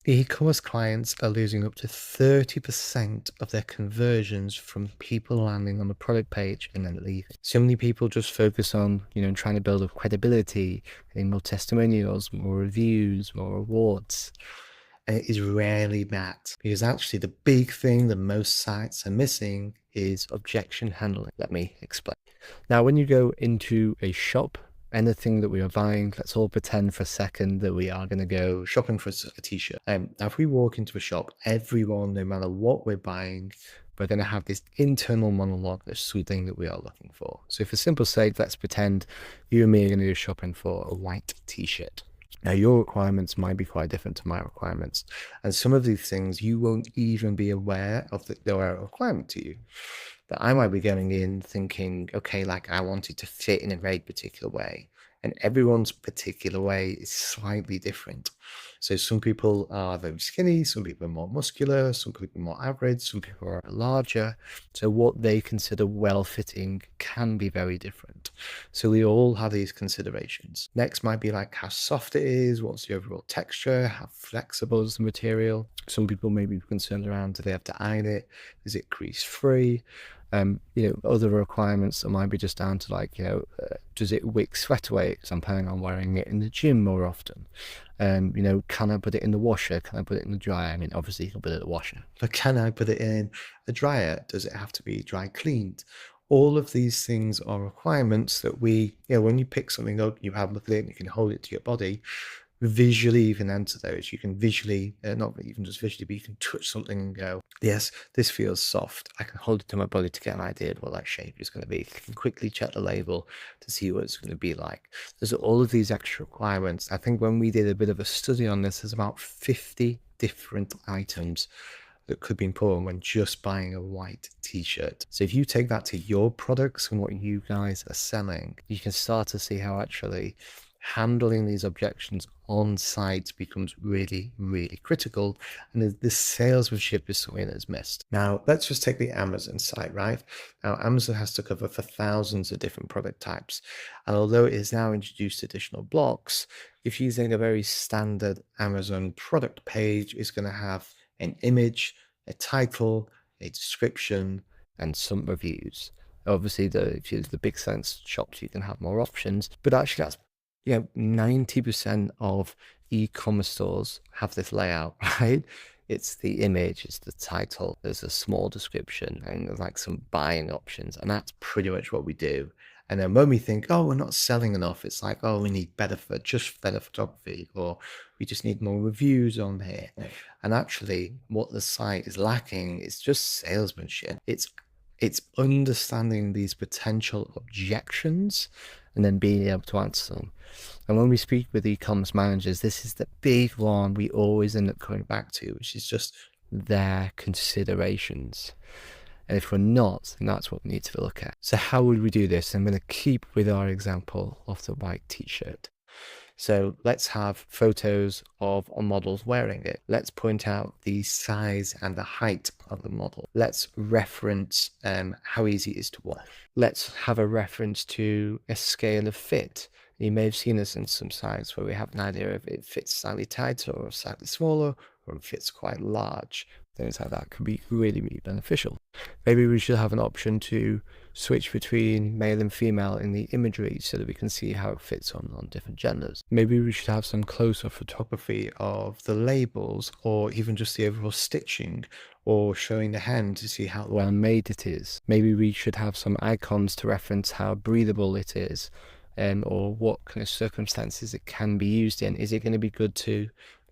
E-commerce clients are losing up to 30% of their conversions from people landing on the product page and then leaving. So many people just focus on, trying to build up credibility, getting more testimonials, more reviews, more rewards. And it is rarely met, because actually the big thing that most sites are missing is objection handling. Let me explain. Now, when you go into a shop, anything that we are buying, let's all pretend for a second that we are going to go shopping for a t-shirt. Now, if we walk into a shop, everyone, no matter what we're buying, we're going to have this internal monologue, this sweet thing that we are looking for. So for simple sake, let's pretend you and me are going to go shopping for a white t-shirt. Now, your requirements might be quite different to my requirements. And some of these things you won't even be aware of that they're a requirement to you. But I might be going in thinking, okay, like I want it to fit in a very particular way. And everyone's particular way is slightly different. So some people are very skinny, some people are more muscular, some people are more average, some people are larger. So what they consider well-fitting can be very different. So we all have these considerations. Next might be like how soft it is, what's the overall texture, how flexible is the material. Some people may be concerned around, do they have to iron it? Is it crease-free? Other requirements that might be just down to like, does it wick sweat away? Because I'm planning on wearing it in the gym more often. Can I put it in the washer? Can I put it in the dryer? I mean, obviously you can put it in the washer, but can I put it in a dryer? Does it have to be dry cleaned? All of these things are requirements that we, when you pick something up, you have a look at it, and you can hold it to your body. Visually you can enter those. You can visually, not even just visually, but you can touch something and go, yes, this feels soft. I can hold it to my body to get an idea of what that shape is going to be. I can quickly check the label to see what it's going to be like. There's all of these extra requirements. I think when we did a bit of a study on this, there's about 50 different items that could be important when just buying a white t-shirt. So if you take that to your products and what you guys are selling, you can start to see how actually handling these objections on site becomes really, really critical, and the salesmanship is something that's missed. Now, let's just take the Amazon site, right? Now, Amazon has to cover for thousands of different product types, and although it has now introduced additional blocks, if you're using a very standard Amazon product page, it's going to have an image, a title, a description, and some reviews. Obviously, if you're the big sense shops, you can have more options, but actually that's 90% of e-commerce stores have this layout, right? It's the image, it's the title, there's a small description, and there's like some buying options, and that's pretty much what we do. And then when we think, oh, we're not selling enough, it's like, oh, we need better photography, or we just need more reviews on here. And actually, what the site is lacking is just salesmanship. It's understanding these potential objections and then being able to answer them. And when we speak with e-commerce managers, this is the big one we always end up coming back to, which is just their considerations. And if we're not, then that's what we need to look at. So how would we do this? I'm going to keep with our example of the white t-shirt. So let's have photos of models wearing it. Let's point out the size and the height of the model. Let's reference how easy it is to wash. Let's have a reference to a scale of fit. You may have seen this in some sites where we have an idea if it fits slightly tighter or slightly smaller, or it fits quite large. Things like that could be really, really beneficial. Maybe we should have an option to switch between male and female in the imagery so that we can see how it fits on different genders. Maybe we should have some closer photography of the labels, or even just the overall stitching, or showing the hand to see how well made it is. Maybe we should have some icons to reference how breathable it is, or what kind of circumstances it can be used in. Is it going to be good to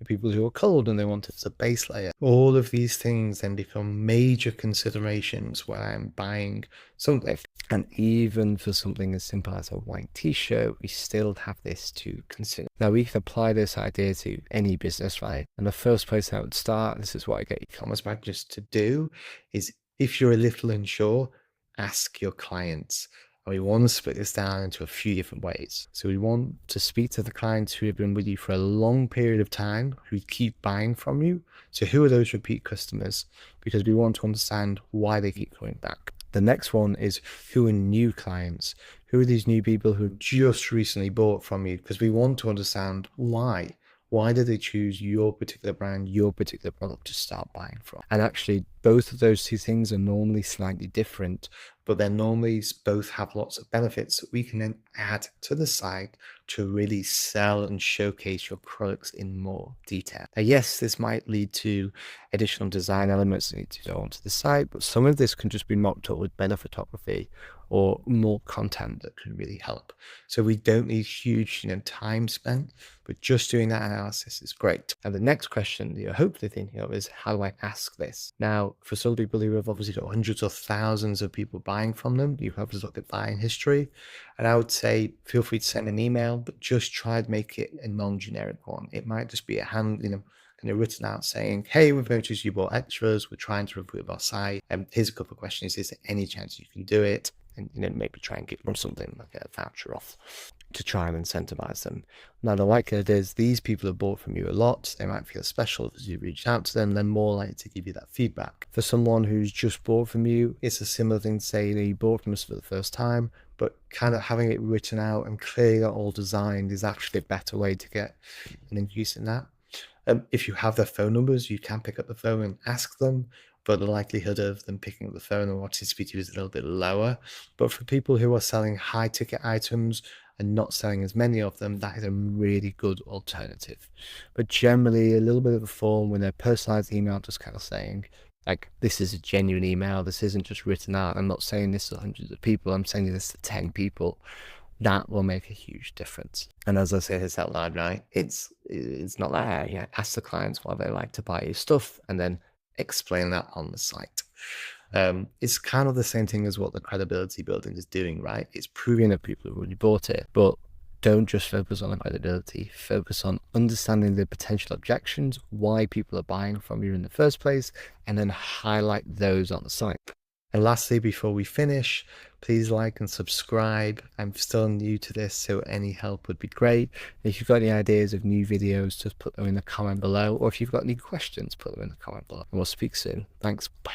people who are cold and they want it as a base layer? All of these things then become major considerations when I'm buying something. And even for something as simple as a white t-shirt, we still have this to consider. Now, we can apply this idea to any business, right? And the first place I would start, this is what I get e-commerce managers to do, is if you're a little unsure, ask your clients. And we want to split this down into a few different ways. So we want to speak to the clients who have been with you for a long period of time, who keep buying from you. So who are those repeat customers? Because we want to understand why they keep coming back. The next one is who are new clients? Who are these new people who just recently bought from you? Because we want to understand why. Why did they choose your particular brand, your particular product to start buying from? And actually, both of those two things are normally slightly different, but they're normally both have lots of benefits that we can then add to the site to really sell and showcase your products in more detail. Now, yes, this might lead to additional design elements that need to go onto the site, but some of this can just be mocked up with better photography or more content that can really help. So we don't need huge, time spent, but just doing that analysis is great. And the next question that you're hopefully thinking of is, how do I ask this? Now, for some people who have obviously got hundreds or thousands of people buying from them, you have to look at buying history. And I would say, feel free to send an email, but just try to make it a non-generic one. It might just be a hand, written out saying, hey, we've noticed you bought extras. We're trying to improve our site. And here's a couple of questions. Is there any chance you can do it? And maybe try and give them something like a voucher off to try and incentivize them. Now, the likelihood is these people have bought from you a lot. They might feel special as you reach out to them. They're more likely to give you that feedback. For someone who's just bought from you, it's a similar thing to say that you bought from us for the first time, but kind of having it written out and clearly all designed is actually a better way to get an increase in that. If you have their phone numbers, you can pick up the phone and ask them, but the likelihood of them picking up the phone and wanting to speak to you is a little bit lower. But for people who are selling high ticket items and not selling as many of them, that is a really good alternative. But generally, a little bit of a form with a personalized email, just kind of saying, like, this is a genuine email. This isn't just written out. I'm not saying this to hundreds of people. I'm saying this to 10 people. That will make a huge difference. And as I say this out loud, right, it's not that. Yeah, ask the clients why they like to buy your stuff and then explain that on the site. It's kind of the same thing as what the credibility building is doing, right? It's proving that people have already bought it, but don't just focus on the credibility. Focus on understanding the potential objections, why people are buying from you in the first place, and then highlight those on the site. And lastly, before we finish, please like and subscribe. I'm still new to this, so any help would be great. If you've got any ideas of new videos, just put them in the comment below. Or if you've got any questions, put them in the comment below. And we'll speak soon. Thanks. Bye.